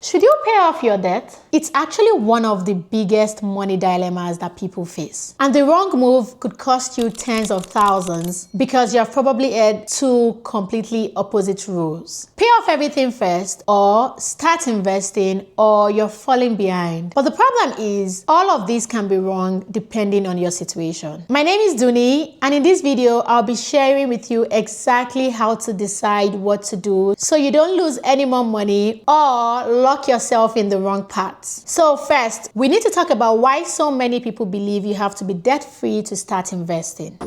Should you pay off your debt? It's actually one of the biggest money dilemmas that people face. And the wrong move could cost you tens of thousands because you have probably had two completely opposite rules. Pay off everything first or start investing or you're falling behind. But the problem is all of these can be wrong depending on your situation. My name is Duni, and in this video, I'll be sharing with you exactly how to decide what to do so you don't lose any more money or lock yourself in the wrong paths. So first, we need to talk about why so many people believe you have to be debt-free to start investing.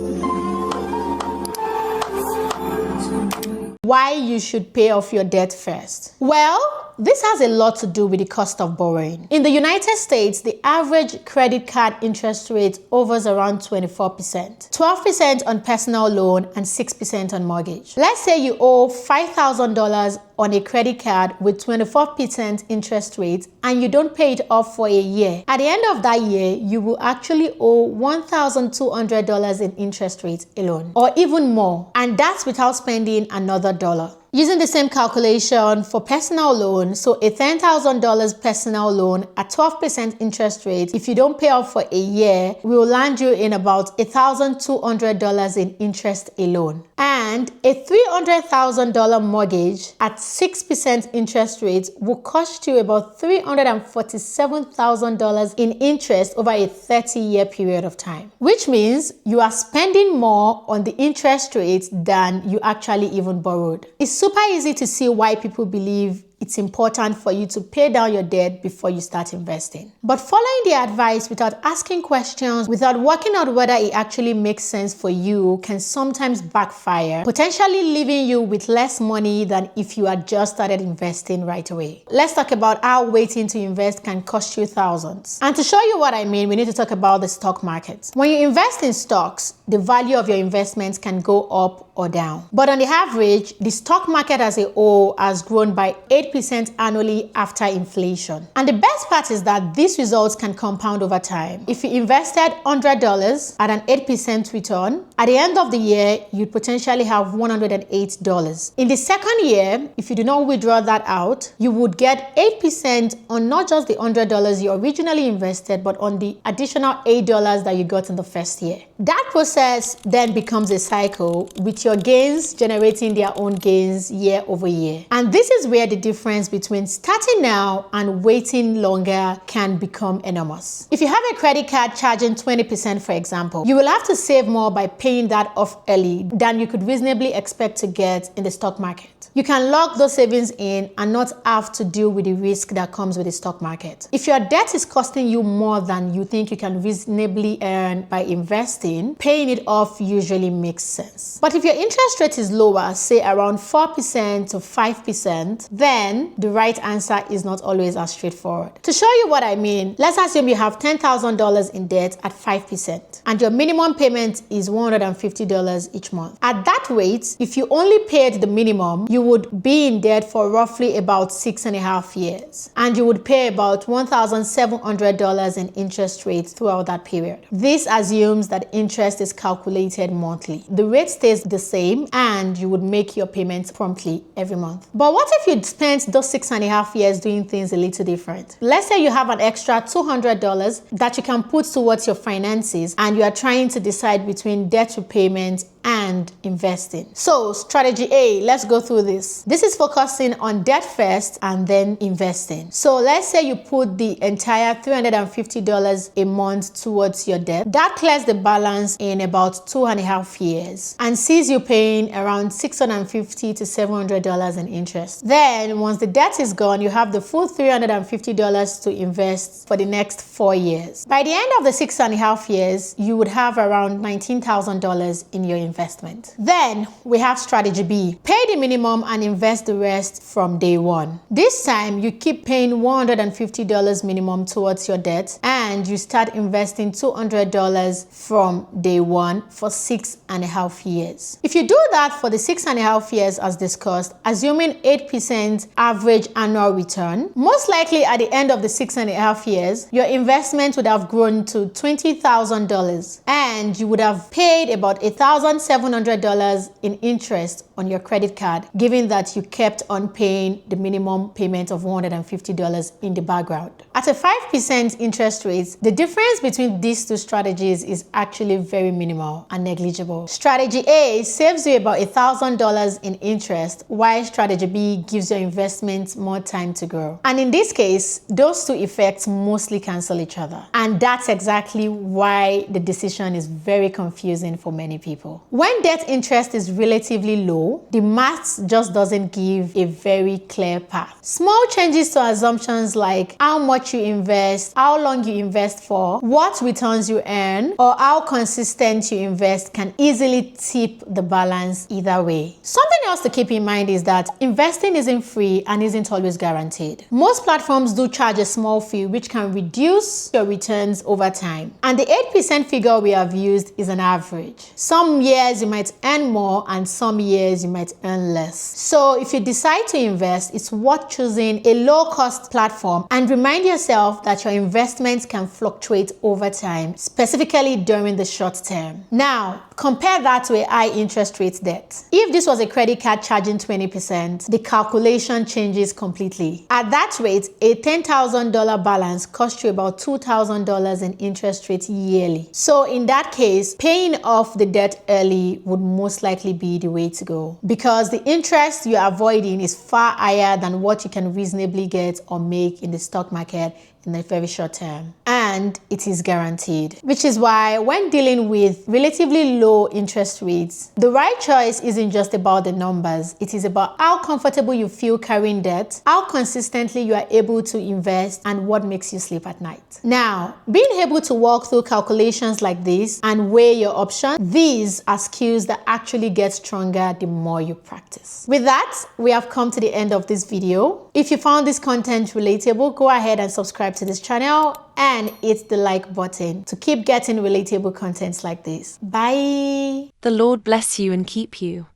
Why you should pay off your debt first? Well, this has a lot to do with the cost of borrowing. In the United States, the average credit card interest rate hovers around 24%, 12% on personal loan and 6% on mortgage. Let's say you owe $5,000 on a credit card with 24% interest rate and you don't pay it off for a year. At the end of that year, you will actually owe $1,200 in interest rate alone, or even more, and that's without spending another dollar. Using the same calculation for personal loan, so a $10,000 personal loan at 12% interest rate, if you don't pay off for a year, will land you in about $1,200 in interest alone. And a $300,000 mortgage at 6% interest rate will cost you about $347,000 in interest over a 30-year period of time, which means you are spending more on the interest rate than you actually even borrowed. It's super easy to see why people believe it's important for you to pay down your debt before you start investing. But following the advice without asking questions, without working out whether it actually makes sense for you, can sometimes backfire, potentially leaving you with less money than if you had just started investing right away. Let's talk about how waiting to invest can cost you thousands. And to show you what I mean, we need to talk about the stock market. When you invest in stocks, the value of your investments can go up or down. But on the average, the stock market as a whole has grown by 8% annually after inflation. And the best part is that these results can compound over time. If you invested $100 at an 8% return, at the end of the year, you'd potentially have $108. In the second year, if you do not withdraw that out, you would get 8% on not just the $100 you originally invested, but on the additional $8 that you got in the first year. That process then becomes a cycle with your gains generating their own gains year over year. And this is where the difference between starting now and waiting longer can become enormous. If you have a credit card charging 20%, for example, you will have to save more by paying that off early than you could reasonably expect to get in the stock market. You can lock those savings in and not have to deal with the risk that comes with the stock market. If your debt is costing you more than you think you can reasonably earn by investing, paying it off usually makes sense. But if your interest rate is lower, say around 4% to 5%, then the right answer is not always as straightforward. To show you what I mean, let's assume you have $10,000 in debt at 5% and your minimum payment is $150 each month. At that rate, if you only paid the minimum, you would be in debt for roughly about 6.5 years, and you would pay about $1,700 in interest rates throughout that period. This assumes that interest is calculated monthly. The rate stays the same and you would make your payments promptly every month. But what if you'd spent those 6.5 years doing things a little different? Let's say you have an extra $200 that you can put towards your finances and you are trying to decide between debt repayment and investing. So strategy A, let's go through this. This is focusing on debt first and then investing. So let's say you put the entire $350 a month towards your debt. That clears the balance in about 2.5 years and sees you paying around $650 to $700 in interest. Then once the debt is gone, you have the full $350 to invest for the next 4 years. By the end of the 6.5 years, you would have around $19,000 in your investment. Then we have strategy B. Pay the minimum and invest the rest from day one. This time you keep paying $150 minimum towards your debt and you start investing $200 from day one for 6.5 years. If you do that for the 6.5 years as discussed, assuming 8% average annual return, most likely at the end of the 6.5 years, your investment would have grown to $20,000 and you would have paid about $1,700 in interest on your credit card, given that you kept on paying the minimum payment of $150 in the background. At a 5% interest rate, the difference between these two strategies is actually very minimal and negligible. Strategy A saves you about $1,000 in interest, while strategy B gives your investment more time to grow. And in this case, those two effects mostly cancel each other. And that's exactly why the decision is very confusing for many people. When debt interest is relatively low, the maths just doesn't give a very clear path. Small changes to assumptions like how much you invest, how long you invest for, what returns you earn, or how consistent you invest can easily tip the balance either way. Something else to keep in mind is that investing isn't free and isn't always guaranteed. Most platforms do charge a small fee which can reduce your returns over time. And the 8% figure we have used is an average. Some years you might earn more and some years you might earn less. So if you decide to invest, it's worth choosing a low-cost platform and remind yourself that your investments can fluctuate over time, specifically during the short term. Now, compare that to a high interest rate debt. If this was a credit card charging 20%, the calculation changes completely. At that rate, a $10,000 balance costs you about $2,000 in interest rate yearly. So in that case, paying off the debt early would most likely be the way to go, because the interest you're avoiding is far higher than what you can reasonably get or make in the stock market in the very short term. And it is guaranteed. Which is why when dealing with relatively low interest rates, the right choice isn't just about the numbers. It is about how comfortable you feel carrying debt, how consistently you are able to invest, and what makes you sleep at night. Now, being able to walk through calculations like this and weigh your options, these are skills that actually get stronger the more you practice. With that, we have come to the end of this video. If you found this content relatable, go ahead and subscribe to this channel and hit the like button to keep getting relatable contents like this. Bye. The Lord bless you and keep you.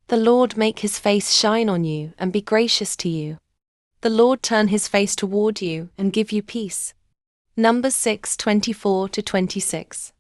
The Lord make his face shine on you and be gracious to you. The Lord turn his face toward you and give you peace. Numbers 6:24-26.